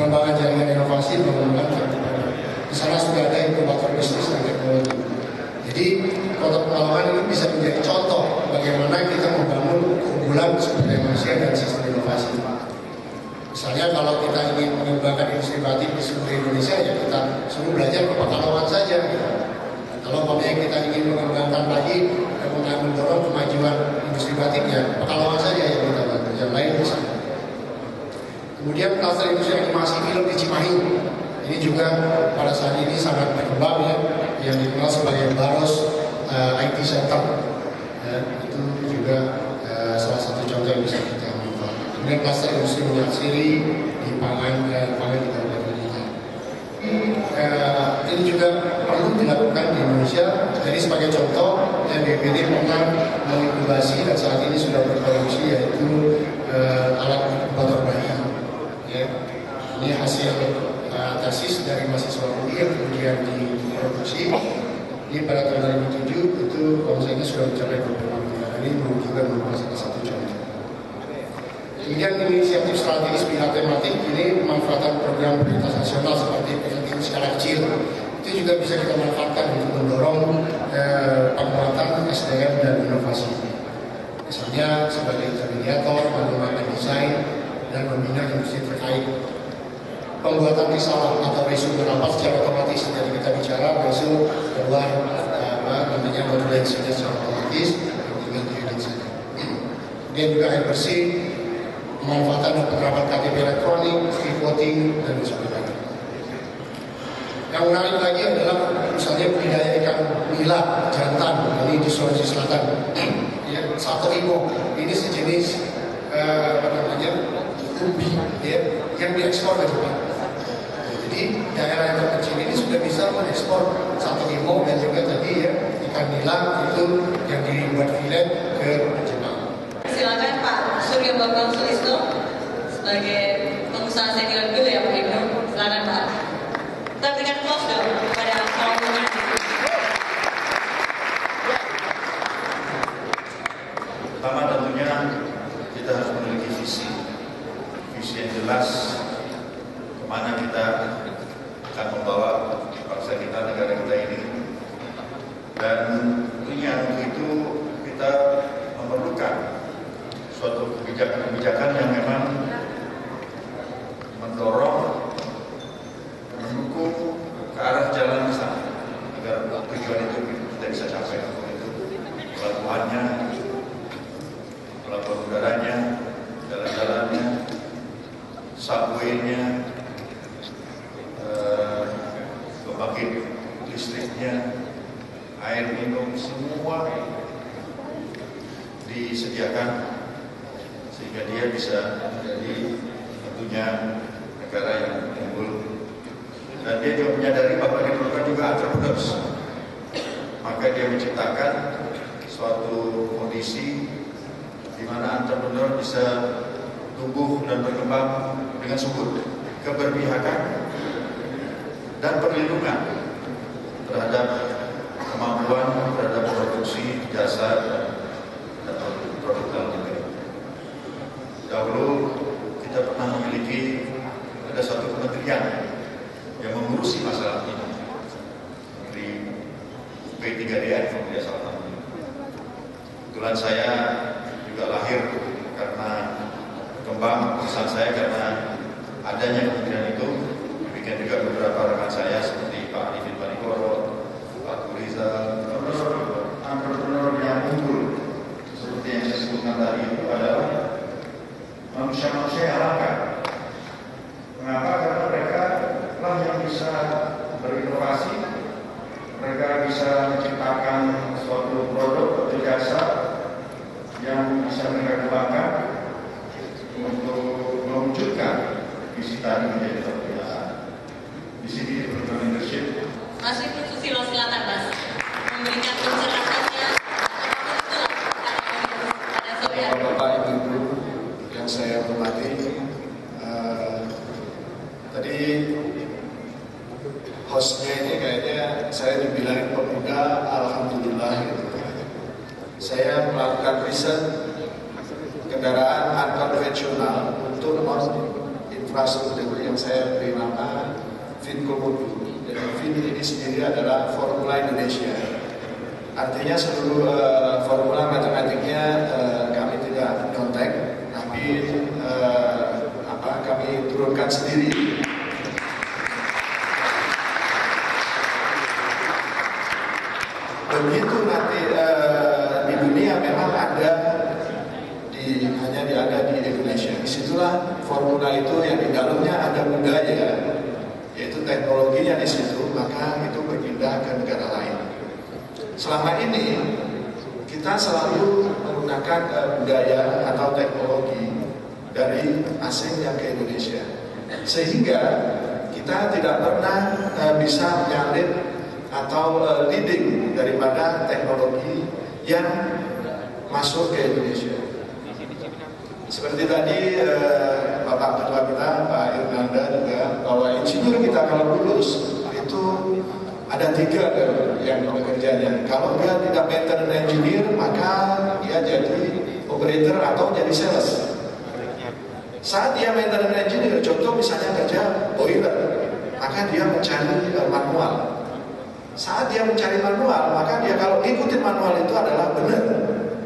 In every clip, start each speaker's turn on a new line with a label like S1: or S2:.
S1: pengembangan jaringan inovasi, pengembangan entrepreneur. Di sana sudah ada inkubator bisnis dan teknologi. Jadi Kota Pekalongan ini bisa menjadi contoh bagaimana kita membangun keunggulan sumber daya manusia dan sistem inovasi. Misalnya kalau kita ingin mengembangkan industri batik di seluruh Indonesia, ya kita suruh belajar ke Pekalongan saja. Kalau kita ingin mengembangkan lagi dan mendorong kemajuan industri batiknya, Pekalongan saja yang kita bantu, yang lain bisa. Kemudian kluster industri animasi film di Cimahi, ini juga pada saat ini sangat berkembang ya, yang dikenal sebagai Baros IT Center. Ya, itu juga salah satu contoh yang bisa kita manfaatkan. Kemudian kluster industri minyak siri di pangan di Kabupaten kita. Ini juga perlu dilakukan di Indonesia. Jadi sebagai contoh, BPD pernah menginkubasi dan saat ini sudah berproduksi yaitu alat inkubator bayi. Ya. Ini hasil tesis dari mahasiswa UI yang kemudian diproduksi. Ini pada tahun 2007 itu omsetnya sudah mencapai 25 miliar. Ini juga merupakan salah satu contoh. Kemudian inisiatif strategis pihak tematik ini pemanfaatan program prioritas nasional seperti penelitian skala kecil itu juga bisa kita manfaatkan untuk mendorong penguatan SDM dan inovasi. Misalnya sebagai intermediator, menggunakan desain dan membina industri terkait. Pembuatan risalah atau resume rapat secara otomatis, jadi kita bicara besok keluar modulensinya secara otomatis, tinggal diedit saja. Kemudian juga air bersih, pemanfaatan dan penerapan KTP elektronik, e-voting dan sebagainya. Yang menarik lagi adalah misalnya budidaya ikan nila jantan, ini di Sulawesi Selatan. Ya, satu imo, ini sejenis umbi ya, yang diekspor ke Jepang. Jadi daerah yang terkecil ini sudah bisa mengekspor satu imo dan juga tadi ya ikan nila itu yang dibuat filet ke Jepang.
S2: Silakan Pak Suryo Bambang Sulisno sebagai pengusaha senior dulu ya Pak Ibnu. Silakan Pak. Kita berikan close dong kepada rombongan.
S3: Pertama tentunya kita harus memiliki visi yang jelas kemana kita akan membawa bangsa kita, negara kita ini. Dan tentunya untuk itu kita memerlukan suatu kebijakan yang memang mendorong, mendukung ke arah jalan sana agar tujuan itu kita bisa capai. Itu pelabuhannya, pelabuhan udaranya, jalan-jalannya, subway-nya, pembangkit listriknya, air minum, semua disediakan sehingga dia bisa menjadi tentunya negara yang unggul. Dan dia juga menyadari bahwa diperlukan juga entrepreneurs. Maka dia menciptakan suatu kondisi di mana entrepreneur bisa tumbuh dan berkembang dengan subur, keberpihakan dan perlindungan terhadap kemampuan terhadap produksi jasa dan produk dalam negeri. Dahulu kita pernah memiliki ada satu kementerian yang mengurusi masalah ini, Menteri P3DN kalau tidak salah. Kebetulan saya juga lahir karena kembang perusahaan saya karena adanya kementerian itu. Demikian juga beberapa rekan saya seperti Pak Arifin Panigoro, Pak Turizal, entrepreneur yang unggul seperti yang saya sebutkan tadi itu adalah manusia-manusia yang langka. Mengapa? Karena mereka lah yang bisa berinovasi, mereka bisa menciptakan suatu produk atau jasa yang bisa mereka kembangkan untuk mewujudkan visi tadi menjadi kebiasaan. Di sini diperlukan leadership.
S2: Mas Ibnu Susilo, silakan Mas memberikan pencerahannya pada sore hari.
S4: Bapak Ibu yang saya hormati, tadi hostnya ini kayaknya saya dibilangin pemuda, alhamdulillah gitu. Saya melakukan riset kendaraan unkonvensional untuk non infrastruktur yang saya beri nama Finkomodo. Dan Fin ini sendiri adalah Formula Indonesia. Artinya seluruh formula matematiknya kami tidak nyontek, tapi kami turunkan sendiri. Begitu nanti di dunia memang ada hanya ada di Indonesia. Disitulah formula itu yang di dalamnya ada budaya, yaitu teknologinya di situ, maka itu berpindah ke negara lain. Selama ini kita selalu menggunakan budaya atau teknologi dari asing yang ke Indonesia, sehingga kita tidak pernah bisa menyalip atau leading daripada teknologi yang masuk ke Indonesia. Seperti tadi Bapak Ketua kita, Pak Irnanda juga, bahwa insinyur kita kalau lulus itu ada 3 yang bekerjanya. Kalau dia tidak maintenance engineer, maka dia jadi operator atau jadi sales. Saat dia maintenance engineer, contoh misalnya kerja boiler, maka dia mencari manual. Saat dia mencari manual, maka dia kalau ikutin manual itu adalah benar.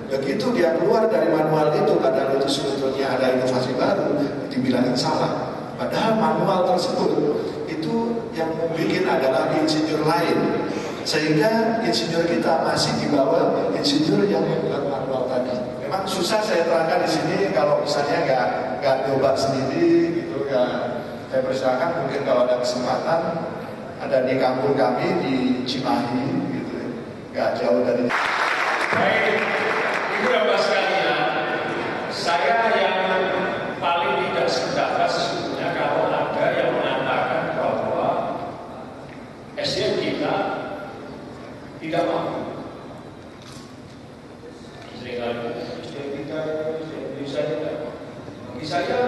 S4: Begitu dia keluar dari manual itu, padahal itu sebetulnya ada inovasi baru, dibilangin salah. Padahal manual tersebut itu yang membuat adalah insinyur lain, sehingga insinyur kita masih di bawah insinyur yang membuat manual tadi. Memang susah saya terangkan di sini kalau misalnya nggak nyoba sendiri gitu ya. Saya persilakan mungkin kalau ada kesempatan ada di kampung kami di Cimahi gitu, nggak jauh dari.
S5: Baik, Ibu dan Bapak sekalian, saya yang paling tidak sependapat sesungguhnya kalau ada yang mengatakan bahwa SDM kita tidak mampu. Seringkali SDM kita bisa tidak. Bagi saya,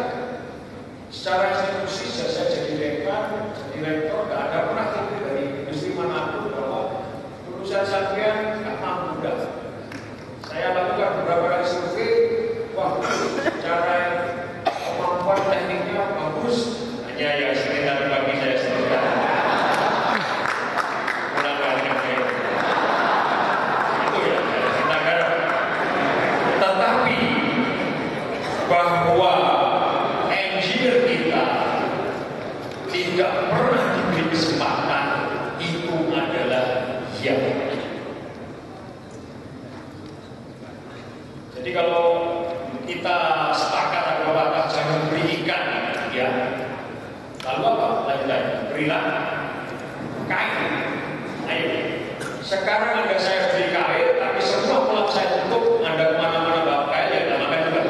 S5: secara institusi saya jadi dekan, jadi rektor, tidak ada pernah kritik dari industri manapun bahwa lulusan sampean nggak mampu dah. Saya lakukan beberapa kali survei, wah, cara kemampuan tekniknya bagus, hanya yang sering kali bagi saya sendiri. Itu ya, kita garap. Tetapi bahwa engineer kita tidak pernah diberi kesempatan, itu adalah yang. Jadi kalau kita sepakat atau batas jangan beri ikan, ya, lalu apa? Lanjut, berilah kain. Ayo, sekarang Anda saya beri kain, tapi semua pelak saya tutup, Anda kemana-mana bawa kain, ya namakan juga.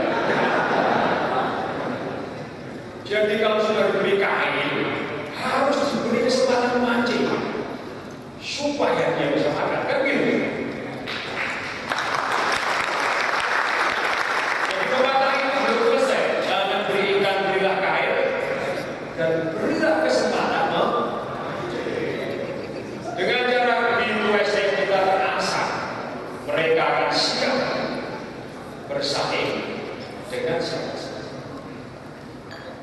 S5: Jadi kalau sudah diberi kain, harus diberi kesempatan memancing supaya dia bisa makan, kan gitu. Dan berilah kesempatan dengan cara begitu SDM kita terasah, mereka akan siap bersaing dengan siapa.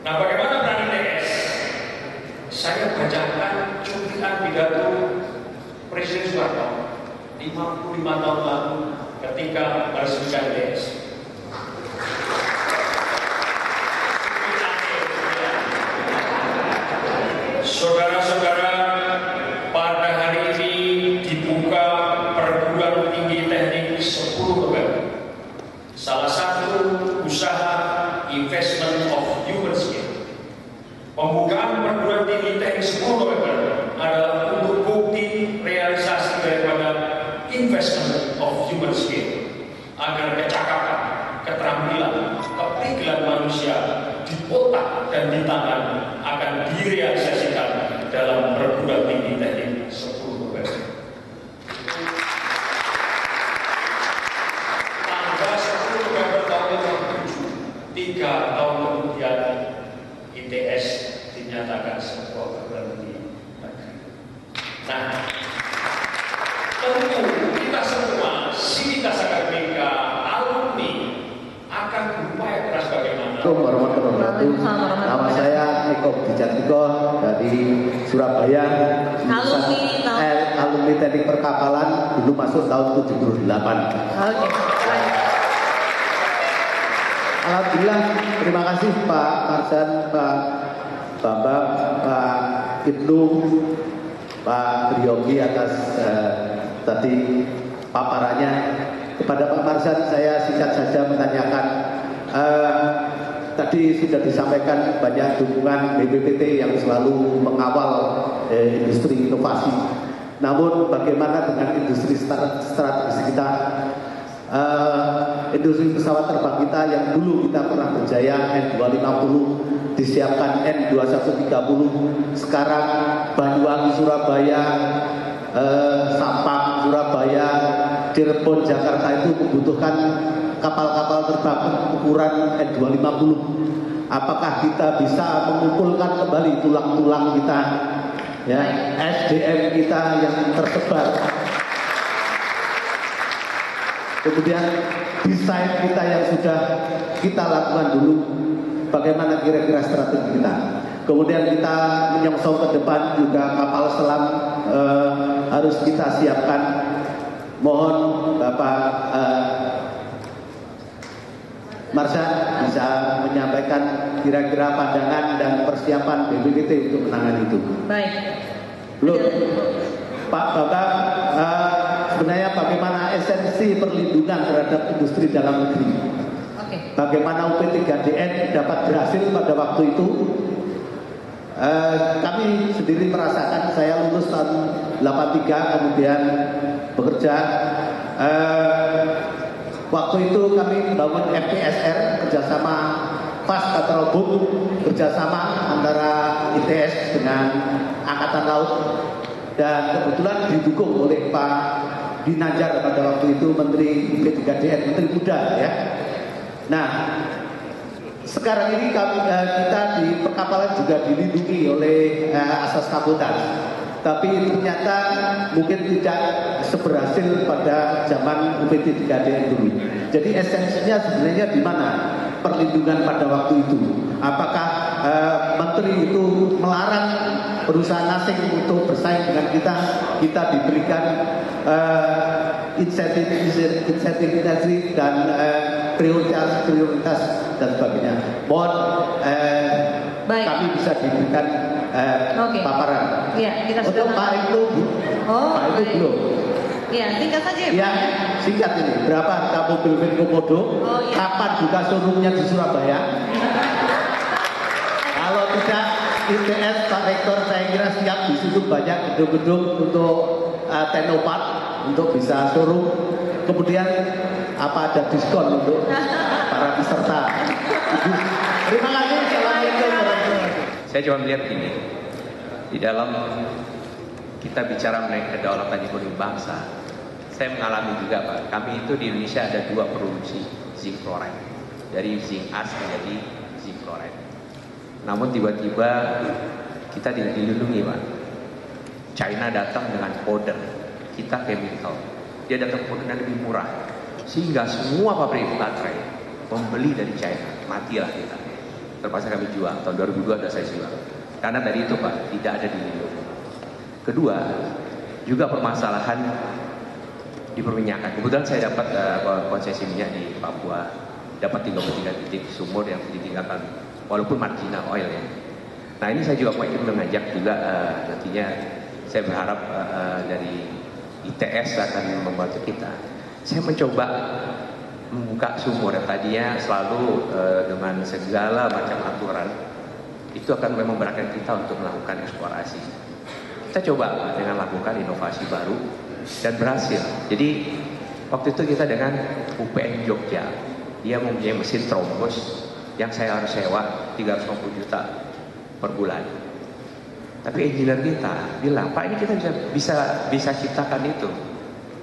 S5: Nah, bagaimana peran ITS? Saya bacakan cuplikan pidato Presiden Soekarno 55 tahun lalu ketika meresmikan ITS. Saudara-saudara, pada hari ini dibuka perguruan tinggi teknik 10 November. Salah satu usaha investment of human skill. Pembukaan perguruan tinggi teknik 10 November adalah untuk bukti realisasi daripada investment of human skill agar kecakapan, keterampilan, kepikiran manusia di otak dan di tangan akan direalisasikan dalam perguruan tinggi teknik 10 November. Tanggal 10 November tahun 2007, 3 tahun kemudian ITS dinyatakan sebuah perguruan tinggi negeri. Nah, tentu kita semua, sivitas akademika, alumni akan berupaya keras bagaimana.
S6: Assalamualaikum warahmatullahi wabarakatuh. Nama saya Eko Budijatikor dari Surabaya, alumni teknik perkapalan, dulu masuk tahun 78.
S2: Oke.
S6: Alhamdulillah, terima kasih Pak Marsan, Pak Bambang, Pak Ibnu, Pak Priyogi atas tadi paparannya. Kepada Pak Marsan saya singkat saja menanyakan, tadi sudah disampaikan banyak dukungan BPPT yang selalu mengawal industri inovasi. Namun bagaimana dengan industri strategis kita? Industri pesawat terbang kita yang dulu kita pernah berjaya N250, disiapkan N2130, sekarang Banyuwangi Surabaya, Sampang Surabaya, Cirebon Jakarta itu membutuhkan kapal-kapal terbang ukuran N250. Apakah kita bisa mengumpulkan kembali tulang-tulang kita, ya, SDM kita yang tersebar? Kemudian desain kita yang sudah kita lakukan dulu, bagaimana kira-kira strategi kita. Kemudian kita menyongsong ke depan juga kapal selam harus kita siapkan. Mohon Bapak Marsan bisa menyampaikan kira-kira pandangan dan persiapan BPPT untuk menangani itu.
S2: Baik.
S6: Belum, Pak Bapak, sebenarnya bagaimana esensi perlindungan terhadap industri dalam negeri?
S2: Oke.
S6: Bagaimana UP3DN dapat berhasil pada waktu itu? Kami sendiri merasakan, saya lulus tahun 83 kemudian bekerja. Waktu itu kami membangun FPSR kerjasama PAS Patrobuk, kerjasama antara ITS dengan Angkatan Laut, dan kebetulan didukung oleh Pak Ginanjar pada waktu itu Menteri UP3DN, Menteri Muda, ya. Nah, sekarang ini kita di perkapalan juga dilindungi oleh asas kabotas, tapi ternyata mungkin tidak seberhasil pada zaman UP3DN dulu. Jadi esensinya sebenarnya di mana perlindungan pada waktu itu? Apakah menteri itu melarang perusahaan asing untuk bersaing dengan kita? Kita diberikan insentif dan prioritas dan sebagainya. Mohon kami bisa diberikan paparan.
S2: Ya, kita
S6: untuk Pak itu, Pak itu belum.
S2: Iya, singkat saja ya,
S6: ya, singkat ini. Berapa harga mobil Menko Komodo? Kapan buka showroomnya di Surabaya? Kalau tidak ITS, Pak Rektor, saya kira siap. Di situ banyak gedung-gedung untuk teknopark, untuk bisa showroom. Kemudian apa ada diskon untuk para peserta? Terima kasih. Assalamualaikum warahmatullahi wabarakatuh.
S7: Saya cuma melihat ini, di dalam kita bicara mengenai kedaulatan ekonomi bangsa, saya mengalami juga Pak, kami itu di Indonesia ada 2 produksi zinc chloride, dari zinc as menjadi zinc chloride. Namun tiba-tiba kita tidak dilindungi Pak. China datang dengan powder, kita chemical. Dia datang powder lebih murah, sehingga semua pabrik baterai membeli dari China. Matilah kita. Terpaksa kami jual, tahun 2002 sudah saya jual. Karena tadi itu Pak, tidak ada dilindungi. Kedua, juga permasalahan di perminyakan. Kebetulan saya dapat konsesi minyak di Papua, dapat 33 titik sumur yang ditinggalkan, walaupun marginal oil ya. Nah ini saya juga ingin mengajak juga nantinya saya berharap dari ITS akan membantu kita. Saya mencoba membuka sumur yang tadinya selalu dengan segala macam aturan, itu akan memang memberatkan kita untuk melakukan eksplorasi. Kita coba dengan lakukan inovasi baru dan berhasil. Jadi waktu itu kita dengan UPN Jogja, dia mempunyai mesin trombos yang saya harus sewa 350 juta per bulan. Tapi engineer kita bilang, Pak ini kita bisa ciptakan itu.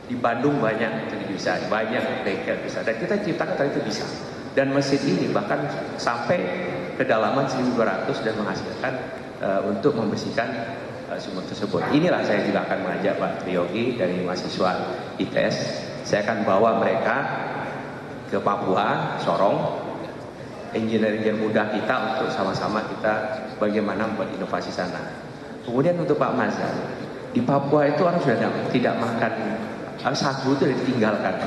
S7: Di Bandung banyak itu bisa, banyak bengkel bisa, dan kita ciptakan tadi itu bisa. Dan mesin ini bahkan sampai kedalaman 1200 dan menghasilkan untuk membersihkan sumur tersebut. Inilah saya juga akan mengajak Pak Priyogi dari mahasiswa ITS. Saya akan bawa mereka ke Papua, Sorong, engineer muda kita untuk sama-sama kita bagaimana membuat inovasi sana. Kemudian untuk Pak Mazhar, di Papua itu orang sudah tidak makan sagu itu ditinggalkan.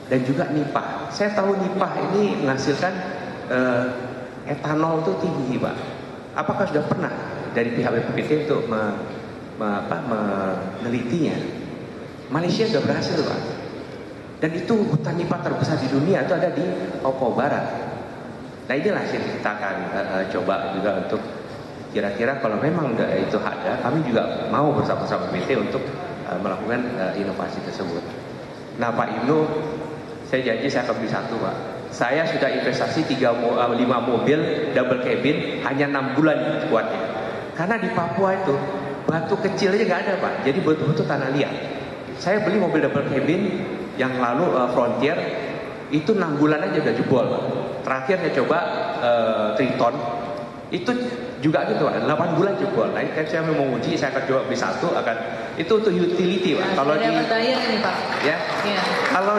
S7: Dan juga nipah. Saya tahu nipah ini menghasilkan etanol itu tinggi, Pak. Apakah sudah pernah dari pihak BPPT untuk menelitinya? Malaysia sudah berhasil, Pak. Dan itu hutan nipah terbesar di dunia itu ada di Papua Barat. Nah inilah yang kita akan coba juga untuk kira-kira kalau memang itu ada, kami juga mau bersama-sama BPPT untuk melakukan inovasi tersebut. Nah Pak Ibnu, saya janji saya akan beli satu, Pak. Saya sudah investasi 5 mobil double cabin hanya 6 bulan kuatnya. Karena di Papua itu batu kecil aja nggak ada, Pak. Jadi betul-betul tanah liat. Saya beli mobil double cabin yang lalu Frontier itu 6 bulan aja udah jebol, Pak. Terakhir saya coba Triton itu juga gitu, Pak. 8 bulan jebol. Nah, saya mau uji, saya akan coba beli satu, itu untuk utility, Pak. Kalau di
S2: ini, Pak.
S7: Ya.
S2: Ya.
S7: Kalau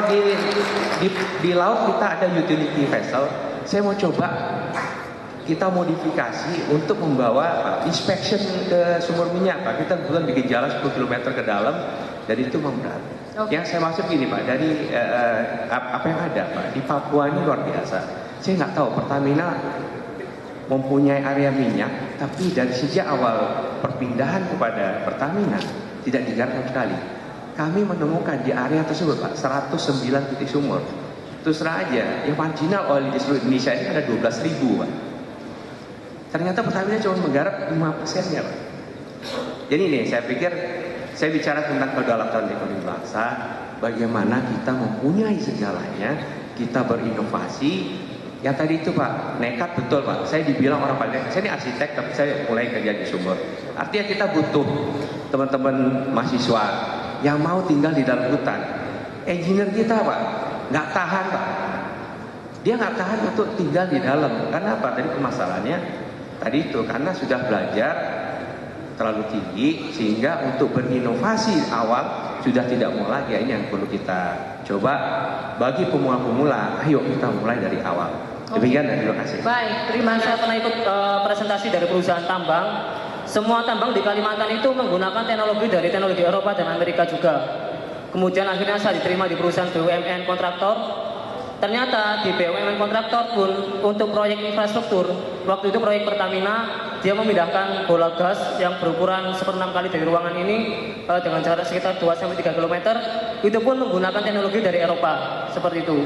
S7: di laut kita ada utility vessel. Saya mau coba kita modifikasi untuk membawa inspection ke sumur minyak, Pak. Kita kebetulan bikin jalan 10 km ke dalam, dan itu memberat.
S2: Okay.
S7: Yang saya maksud gini, Pak, dari apa yang ada, Pak, di Papua ini luar biasa. Saya nggak tahu Pertamina mempunyai area minyak, tapi dari sejak awal perpindahan kepada Pertamina tidak digarap sekali. Kami menemukan di area tersebut, Pak, 109 titik sumur. Terus terang aja, yang marginal oil di seluruh Indonesia ini ada 12.000, Pak. Ternyata Pertamina cuma menggarap 5%-nya, Pak. Jadi ini, saya pikir, saya bicara tentang kedaulatan ekonomi bangsa, bagaimana kita mempunyai segalanya, kita berinovasi. Yang tadi itu, Pak, nekat betul, Pak. Saya dibilang orang paling nekat. Saya ini arsitek, tapi saya mulai kerja di sumur. Artinya kita butuh teman-teman mahasiswa yang mau tinggal di dalam hutan. Engineer kita, Pak, nggak tahan, Pak. Dia nggak tahan untuk tinggal di dalam. Karena apa? Tadi permasalahannya tadi itu karena sudah belajar terlalu tinggi sehingga untuk berinovasi awal sudah tidak mau lagi. Ini yang perlu kita coba bagi pemula-pemula. Ayo kita mulai dari awal. Demikian dan terima kasih.
S8: Baik, terima kasih. Saya pernah ikut presentasi dari perusahaan tambang. Semua tambang di Kalimantan itu menggunakan teknologi dari teknologi Eropa dan Amerika juga. Kemudian akhirnya saya diterima di perusahaan BUMN kontraktor. Ternyata di BUMN kontraktor pun untuk proyek infrastruktur, waktu itu proyek Pertamina, dia memindahkan bola gas yang berukuran 1/6 kali dari ruangan ini dengan jarak sekitar 2-3 km, itu pun menggunakan teknologi dari Eropa, seperti itu.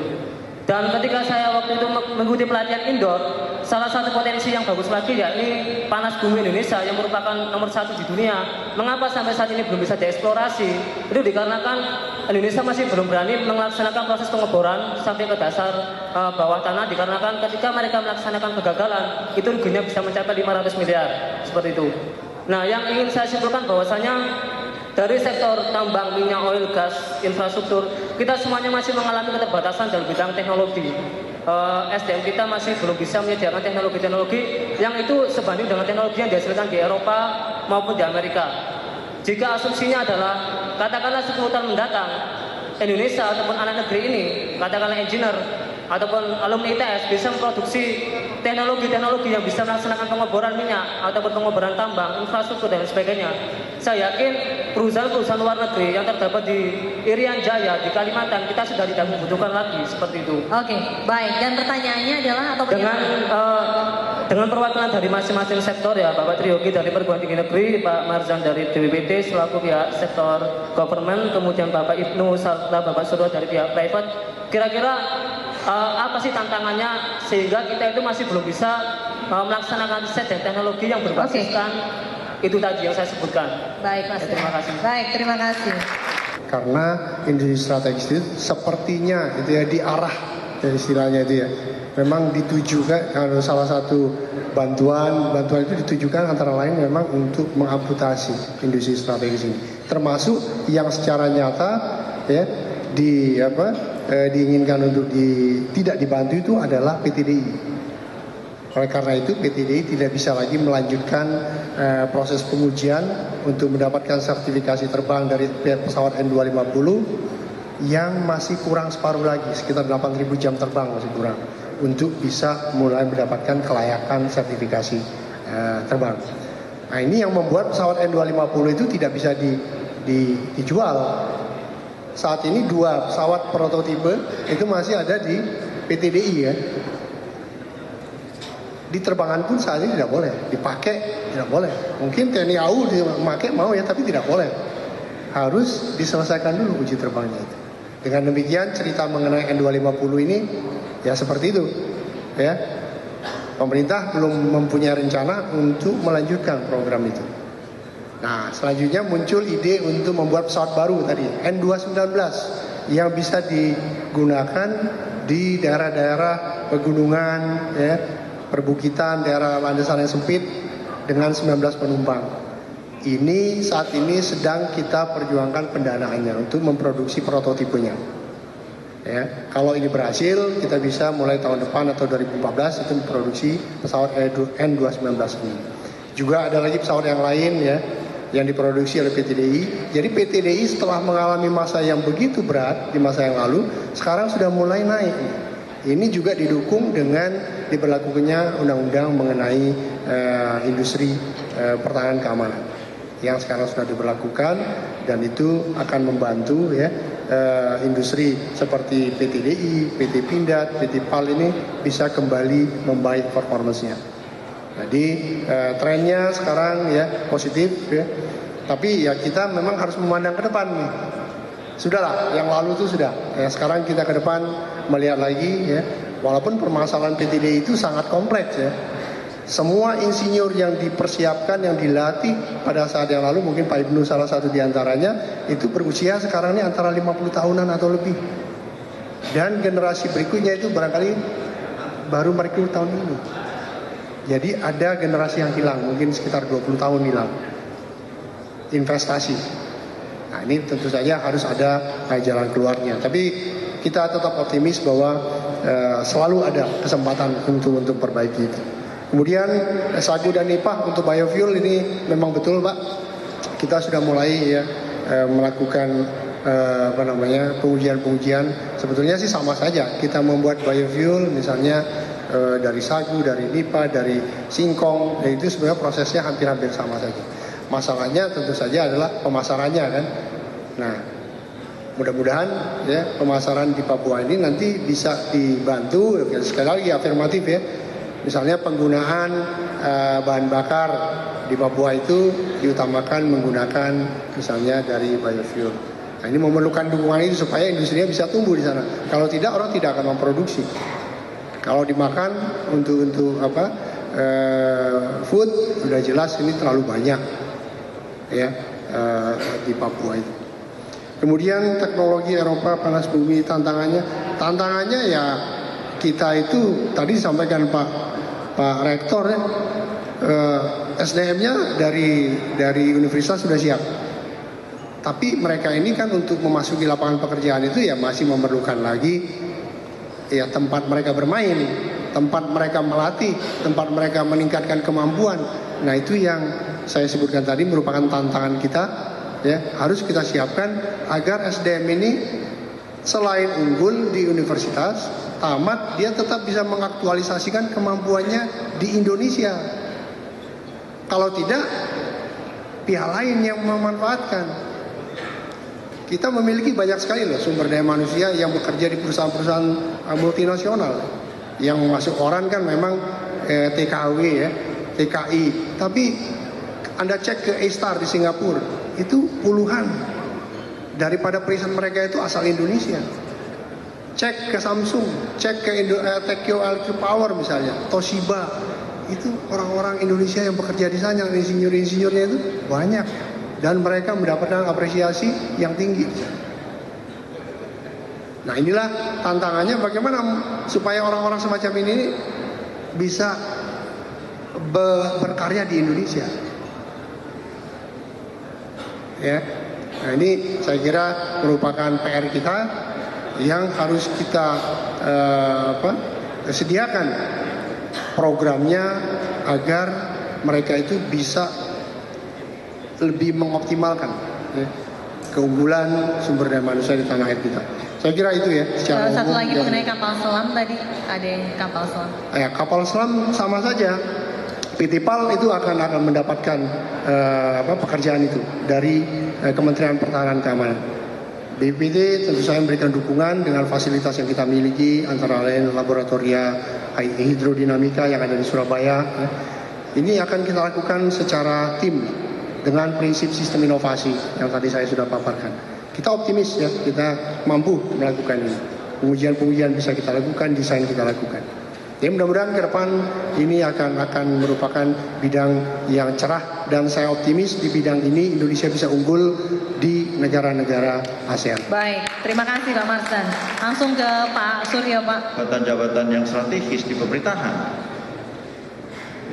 S8: Dan ketika saya waktu itu mengikuti pelatihan indoor, salah satu potensi yang bagus lagi yakni panas bumi Indonesia yang merupakan nomor 1 di dunia. Mengapa sampai saat ini belum bisa dieksplorasi? Itu dikarenakan Indonesia masih belum berani melaksanakan proses pengeboran sampai ke dasar bawah tanah, dikarenakan ketika mereka melaksanakan kegagalan, itu ruginya bisa mencapai 500 miliar, seperti itu. Nah, yang ingin saya simpulkan bahwasanya dari sektor tambang, minyak, oil, gas, infrastruktur, kita semuanya masih mengalami keterbatasan dalam bidang teknologi. SDM kita masih belum bisa menyediakan teknologi-teknologi yang itu sebanding dengan teknologi yang dihasilkan di Eropa maupun di Amerika. Jika asumsinya adalah, katakanlah 10 tahun mendatang, Indonesia ataupun anak negeri ini, katakanlah engineer ataupun alumni ITS bisa memproduksi teknologi-teknologi yang bisa melaksanakan pengeboran minyak ataupun pengeboran tambang, infrastruktur dan sebagainya. Saya yakin perusahaan-perusahaan luar negeri yang terdapat di Irian Jaya, di Kalimantan, kita sudah tidak membutuhkan lagi seperti itu.
S2: Oke, baik. Dan pertanyaannya adalah atau
S8: dengan perwakilan dari masing-masing sektor ya, Bapak Triyogi dari Perguruan Tinggi Negeri, Pak Marzan dari BPPT selaku pihak sektor government, kemudian Bapak Ibnu serta Bapak Suryo dari pihak private. Kira-kira apa sih tantangannya sehingga kita itu masih belum bisa melaksanakan riset dan teknologi yang berbasiskan itu tadi yang saya sebutkan.
S2: Baik, Mas.
S8: Ya, terima kasih.
S2: Baik, terima kasih.
S9: Karena industri strategis itu sepertinya itu ya diarah dari istilahnya itu ya. Memang ditujukan kalau salah satu bantuan itu ditujukan antara lain memang untuk mengamputasi industri strategis ini. Termasuk yang secara nyata ya diinginkan untuk tidak dibantu itu adalah PTDI. Oleh karena itu PTDI tidak bisa lagi melanjutkan proses pengujian untuk mendapatkan sertifikasi terbang dari pesawat N250 yang masih kurang separuh lagi, sekitar 8.000 jam terbang masih kurang. untuk bisa mulai mendapatkan kelayakan sertifikasi terbang. Nah, ini yang membuat pesawat N250 itu tidak bisa dijual. Saat ini 2 pesawat prototipe itu masih ada di PTDI ya. Diterbangkan pun saat ini tidak boleh, dipakai tidak boleh. Mungkin TNI AU dipakai mau ya, tapi tidak boleh. Harus diselesaikan dulu uji terbangnya itu. Dengan demikian cerita mengenai N250 ini ya seperti itu ya. Pemerintah belum mempunyai rencana untuk melanjutkan program itu. Nah, selanjutnya muncul ide untuk membuat pesawat baru tadi, N219, yang bisa digunakan di daerah-daerah pegunungan ya, perbukitan, daerah landasan yang sempit dengan 19 penumpang. Ini saat ini sedang kita perjuangkan pendanaannya untuk memproduksi prototipenya. Ya, kalau ini berhasil, kita bisa mulai tahun depan atau 2014 itu memproduksi pesawat N219 ini. Juga ada lagi pesawat yang lain ya, yang diproduksi oleh PTDI. Jadi PTDI setelah mengalami masa yang begitu berat di masa yang lalu, sekarang sudah mulai naik. Ini juga didukung dengan diberlakukannya undang-undang mengenai industri pertahanan keamanan yang sekarang sudah diberlakukan, dan itu akan membantu ya industri seperti PTDI, PT Pindad, PT PAL ini bisa kembali membaik performance-nya. Jadi trennya sekarang ya positif ya. Tapi ya kita memang harus memandang ke depan nih. Sudahlah, yang lalu itu sudah. Ya, sekarang kita ke depan melihat lagi ya. Walaupun permasalahan PTDI itu sangat kompleks ya. Semua insinyur yang dipersiapkan, yang dilatih pada saat yang lalu, mungkin Pak Ibnu salah satu diantaranya, itu berusia sekarang ini antara 50 tahunan atau lebih. Dan generasi berikutnya itu barangkali baru merekrut tahun ini. Jadi ada generasi yang hilang, mungkin sekitar 20 tahun hilang. Investasi. Nah, ini tentu saja harus ada jalan keluarnya. Tapi kita tetap optimis bahwa selalu ada kesempatan untuk perbaiki itu. Kemudian sagu dan nipah untuk biofuel ini memang betul Pak. Kita sudah mulai ya melakukan pengujian. Sebetulnya sih sama saja. Kita membuat biofuel misalnya dari sagu, dari nipah, dari singkong, ya itu sebenarnya prosesnya hampir-hampir sama saja. Masalahnya tentu saja adalah pemasarannya kan. Nah, mudah-mudahan ya pemasaran di Papua ini nanti bisa dibantu, sekali lagi afirmatif ya. Misalnya penggunaan bahan bakar di Papua itu diutamakan menggunakan misalnya dari biofuel. Nah, ini memerlukan dukungan itu supaya industrinya bisa tumbuh di sana. Kalau tidak, orang tidak akan memproduksi. Kalau dimakan untuk food sudah jelas ini terlalu banyak ya di Papua itu. Kemudian teknologi Eropa panas bumi tantangannya ya kita itu tadi disampaikan Pak Rektor ya, SDM-nya dari universitas sudah siap. Tapi mereka ini kan untuk memasuki lapangan pekerjaan itu ya masih memerlukan lagi ya tempat mereka bermain, tempat mereka melatih, tempat mereka meningkatkan kemampuan. Nah, itu yang saya sebutkan tadi merupakan tantangan kita ya, harus kita siapkan agar SDM ini selain unggul di universitas, tamat, dia tetap bisa mengaktualisasikan kemampuannya di Indonesia. Kalau tidak, pihak lain yang memanfaatkan. Kita memiliki banyak sekali loh sumber daya manusia yang bekerja di perusahaan-perusahaan multinasional. Yang masuk orang kan memang TKW ya, TKI. Tapi Anda cek ke A-Star di Singapura, itu puluhan daripada perusahaan mereka itu asal Indonesia. Cek ke Samsung, cek ke Tokyo Electric Power misalnya, Toshiba, itu orang-orang Indonesia yang bekerja di sana, insinyur-insinyurnya itu banyak, dan mereka mendapatkan apresiasi yang tinggi. Nah, inilah tantangannya, bagaimana supaya orang-orang semacam ini bisa berkarya di Indonesia. Ya, nah ini saya kira merupakan PR kita yang harus kita sediakan programnya agar mereka itu bisa lebih mengoptimalkan ya, keunggulan sumber daya manusia di tanah air kita. Saya kira itu ya.
S2: Satu lagi
S9: dan,
S2: mengenai kapal selam tadi, ada yang kapal selam.
S9: Ya, kapal selam sama saja. PT PAL itu akan mendapatkan pekerjaan itu dari Kementerian Pertahanan Keamanan. BPD tentu saja memberikan dukungan dengan fasilitas yang kita miliki, antara lain laboratoria hidrodinamika yang ada di Surabaya. Ini akan kita lakukan secara tim dengan prinsip sistem inovasi yang tadi saya sudah paparkan. Kita optimis ya, kita mampu melakukan ini. Pengujian-pengujian bisa kita lakukan, desain kita lakukan. Ya, mudah-mudahan ke depan ini akan merupakan bidang yang cerah, dan saya optimis di bidang ini Indonesia bisa unggul di negara-negara ASEAN.
S2: Baik, terima kasih Pak Marsdan. Langsung ke Pak Suryo, Pak.
S3: Jabatan-jabatan yang strategis di pemerintahan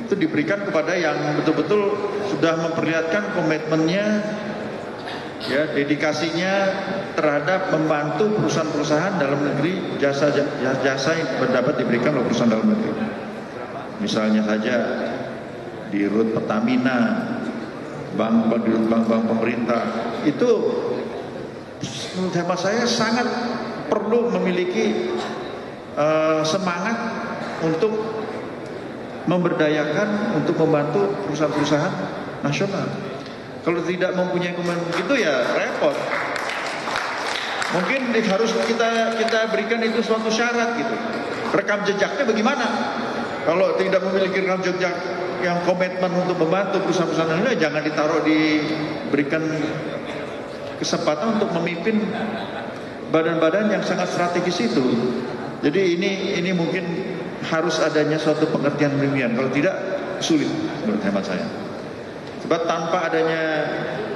S3: itu diberikan kepada yang betul-betul sudah memperlihatkan komitmennya, ya, dedikasinya terhadap membantu perusahaan-perusahaan dalam negeri, jasa yang dapat diberikan oleh perusahaan dalam negeri. Misalnya saja di Rut Pertamina, bank-bank pemerintah, itu menurut hemat saya sangat perlu memiliki semangat untuk memberdayakan, untuk membantu perusahaan-perusahaan nasional. Kalau tidak mempunyai komitmen itu ya repot. Mungkin harus kita berikan itu suatu syarat gitu. Rekam jejaknya bagaimana? Kalau tidak memiliki rekam jejak yang komitmen untuk membantu perusahaan-perusahaan ini, jangan diberikan kesempatan untuk memimpin badan-badan yang sangat strategis itu. Jadi ini mungkin harus adanya suatu pengertian demikian. Kalau tidak, sulit menurut hemat saya. Sebab tanpa adanya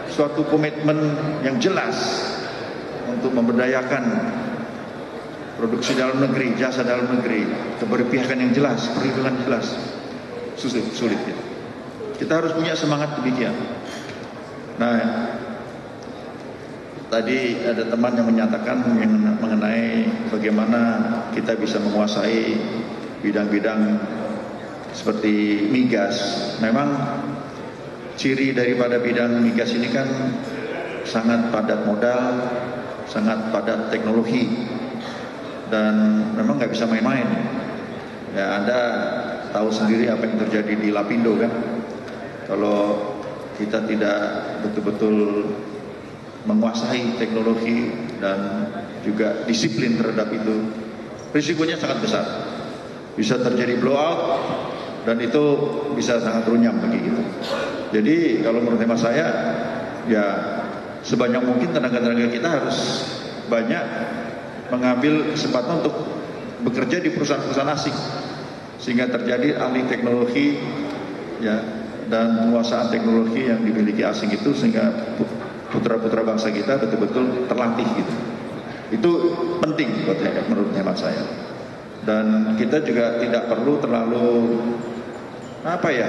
S3: suatu komitmen yang jelas untuk memberdayakan produksi dalam negeri, jasa dalam negeri, keberpihakan yang jelas, perlindungan jelas, sulit ya. Kita harus punya semangat demikian. Nah, tadi ada teman yang menyatakan mengenai bagaimana kita bisa menguasai bidang-bidang seperti migas. Memang ciri daripada bidang migas ini kan sangat padat modal, sangat padat teknologi, dan memang nggak bisa main-main. Ya, Anda tahu sendiri apa yang terjadi di Lapindo kan. Kalau kita tidak betul-betul menguasai teknologi dan juga disiplin terhadap itu, risikonya sangat besar. Bisa terjadi blowout, dan itu bisa sangat runyam bagi kita. Jadi kalau menurut hemat saya, ya sebanyak mungkin tenaga-tenaga kita harus banyak mengambil kesempatan untuk bekerja di perusahaan-perusahaan asing, sehingga terjadi ahli teknologi, ya, dan penguasaan teknologi yang dimiliki asing itu, sehingga putra-putra bangsa kita betul-betul terlatih gitu. Itu penting menurut hemat saya. Dan kita juga tidak perlu terlalu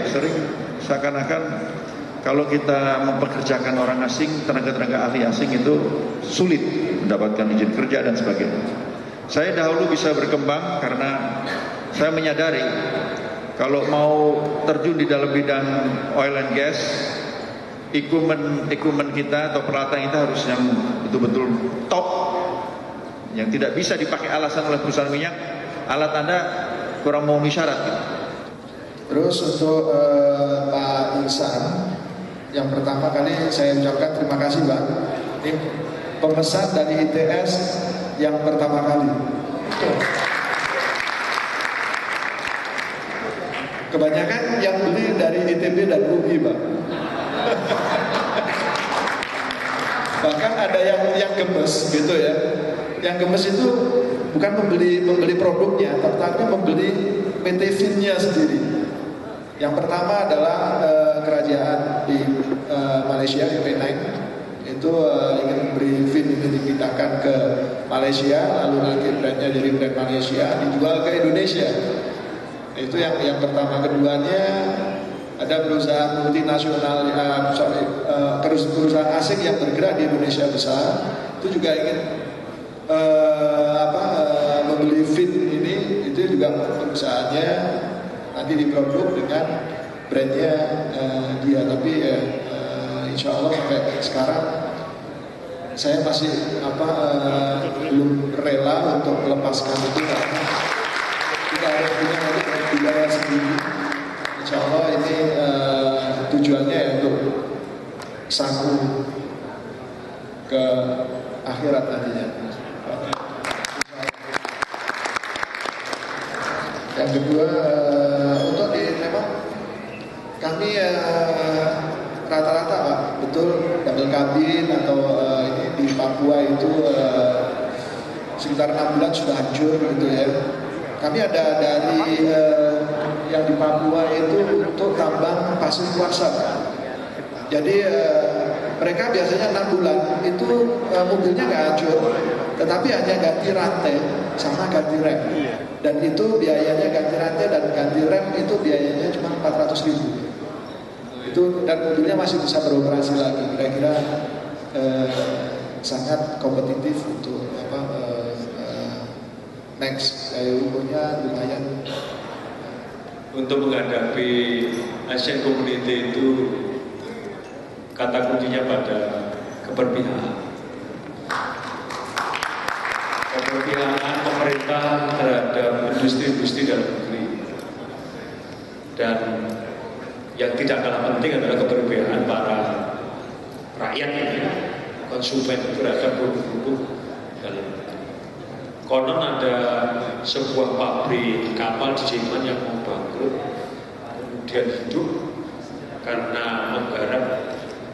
S3: sering seakan-akan kalau kita mempekerjakan orang asing, tenaga-tenaga ahli asing itu sulit mendapatkan izin kerja dan sebagainya. Saya dahulu bisa berkembang karena saya menyadari kalau mau terjun di dalam bidang oil and gas, equipment kita atau peralatan kita harus yang betul-betul top, yang tidak bisa dipakai alasan oleh perusahaan minyak. Alat Anda kurang memenuhi syarat gitu.
S4: Terus untuk Pak Ihsan, yang pertama kali saya ucapkan terima kasih Mbak. Ini pemesan dari ITS yang pertama kali. Kebanyakan yang beli dari ITB dan UI Mbak. Bahkan ada yang gemes gitu ya. Yang gemes itu bukan membeli produknya, tetapi membeli PT FIN-nya sendiri. Yang pertama adalah kerajaan di Malaysia, Penang, itu ingin memberi FIN ini dipindahkan ke Malaysia, lalu nanti brandnya jadi brand Malaysia, dijual ke Indonesia. Itu yang pertama. Keduanya ada perusahaan multinasional, perusahaan asing yang bergerak di Indonesia besar, itu juga ingin membeli FIN ini, itu juga perusahaannya nanti diproduk dengan brandnya dia. Tapi insya Allah sampai sekarang saya masih belum rela untuk melepaskan itu karena kita harus punya budaya sendiri. Insya Allah ini tujuannya untuk sanggup ke akhirat nantinya. Yang kedua, untuk memang kami rata-rata Pak, betul double cabin atau ini di Papua itu sekitar 6 bulan sudah hancur gitu ya. Kami ada dari yang di Papua itu untuk tambang pasir kuarsa. Jadi mereka biasanya 6 bulan itu mobilnya nggak hancur, tetapi hanya ganti rantai sama ganti rem. Dan itu biayanya ganti rantai dan ganti rem itu biayanya cuma 400.000. Itu dan mobilnya masih bisa beroperasi lagi. Kira-kira sangat kompetitif untuk next umurnya lumayan.
S5: Untuk menghadapi Asian Community itu kata kuncinya pada keberpihakan. Keberpihakan pemerintah terhadap industri-industri dalam negeri. Dan yang tidak kalah penting adalah keberpihakan para rakyat ini, konsumen terhadap produk-produk dalam negeri. Konon ada sebuah pabrik kapal di Jerman yang mau bangkrut, kemudian hidup karena menggarap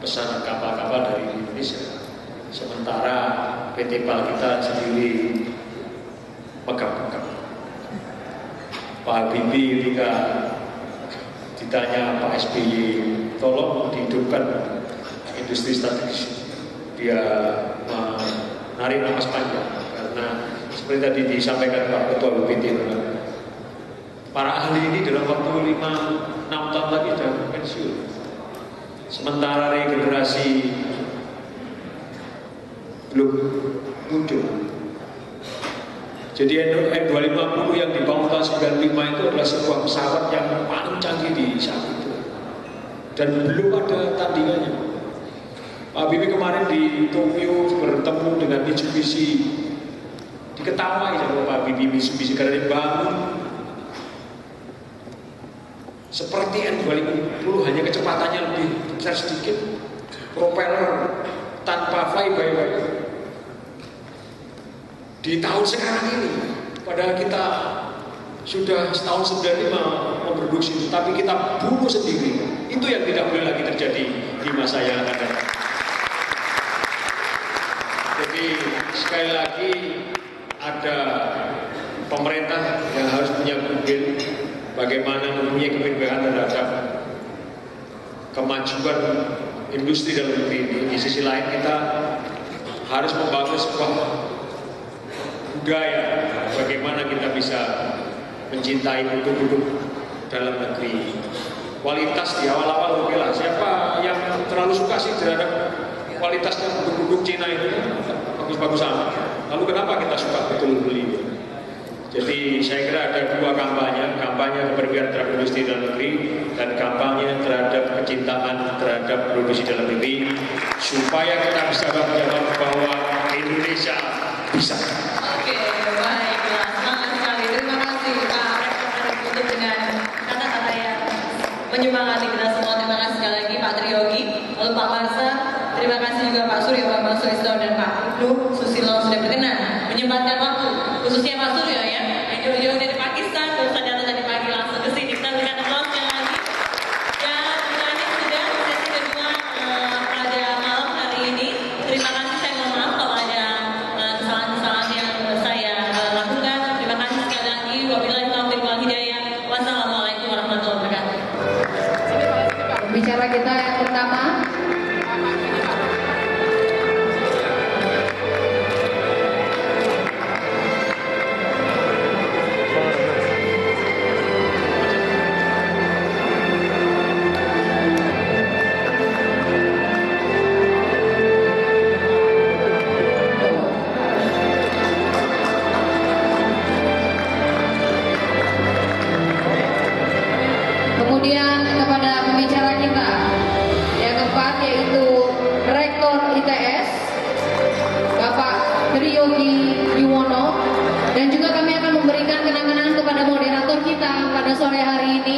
S5: pesanan kapal-kapal dari Indonesia. Sementara PT PAL kita sendiri pegang-pegang. Pak Habibie ketika ditanya Pak SBY, tolong dihidupkan industri strategis, dia menarik napas panjang karena seperti tadi disampaikan Pak Ketua BPT, para ahli ini dalam waktu 5-6 tahun lagi sudah pensiun. Sementara regenerasi belum muncul. Jadi N250 yang dibangun tahun 95 itu adalah sebuah pesawat yang paling canggih di saat itu. Dan belum ada tandingannya. Pak Habibie kemarin di Tokyo bertemu dengan Mitsubishi. Diketawai sama Pak Habibie Mitsubishi karena dibangun seperti N250, hanya kecepatannya lebih besar sedikit, propeller tanpa fly-by-wire. Di tahun sekarang ini, padahal kita sudah setahun 95 memproduksi, tapi kita bunuh sendiri. Itu yang tidak boleh lagi terjadi di masa yang akan datang. Jadi sekali lagi ada pemerintah yang harus punya kemungkinan bagaimana mempunyai keberpihakan terhadap kemajuan industri dalam negeri ini. Di sisi lain kita harus membangun sebuah budaya bagaimana kita bisa mencintai produk-produk dalam negeri. Kualitas di awal-awal oke lah. Siapa yang terlalu suka sih terhadap kualitasnya produk-produk Cina itu bagus-bagus amat. Lalu kenapa kita suka betul beli? Jadi saya kira ada dua kampanye keberpihakan terhadap industri dalam negeri dan kampanye terhadap kecintaan terhadap produksi dalam negeri supaya kita bisa menjawab bahwa Indonesia bisa.
S2: Oke, baiklah, semangat sekali. Terima kasih Pak Rektor untuk dengan kata-kata yang menyemangati kita semua. Terima kasih sekali lagi Pak Triyogi, lalu Pak Marsa. Terima kasih juga Pak Suryo, Pak Bang Sulisno dan Pak Ibnu Susilo sudah berkenan menyempatkan waktu, khususnya Pak Suryo ya, yang jauh-jauh dari Pakistan, baru saja datang tadi pagi langsung ke sini. Kita berikan aplaus sekali lagi. Dan terakhir sudah sesi kedua pada malam hari ini. Terima kasih, saya mohon maaf kalau ada kesalahan-kesalahan yang saya lakukan. Terima kasih sekali lagi. Wabillahi taufiq wal hidayah. Wassalamualaikum warahmatullahi wabarakatuh.
S10: Bicara kita yang pertama. sore hari ini.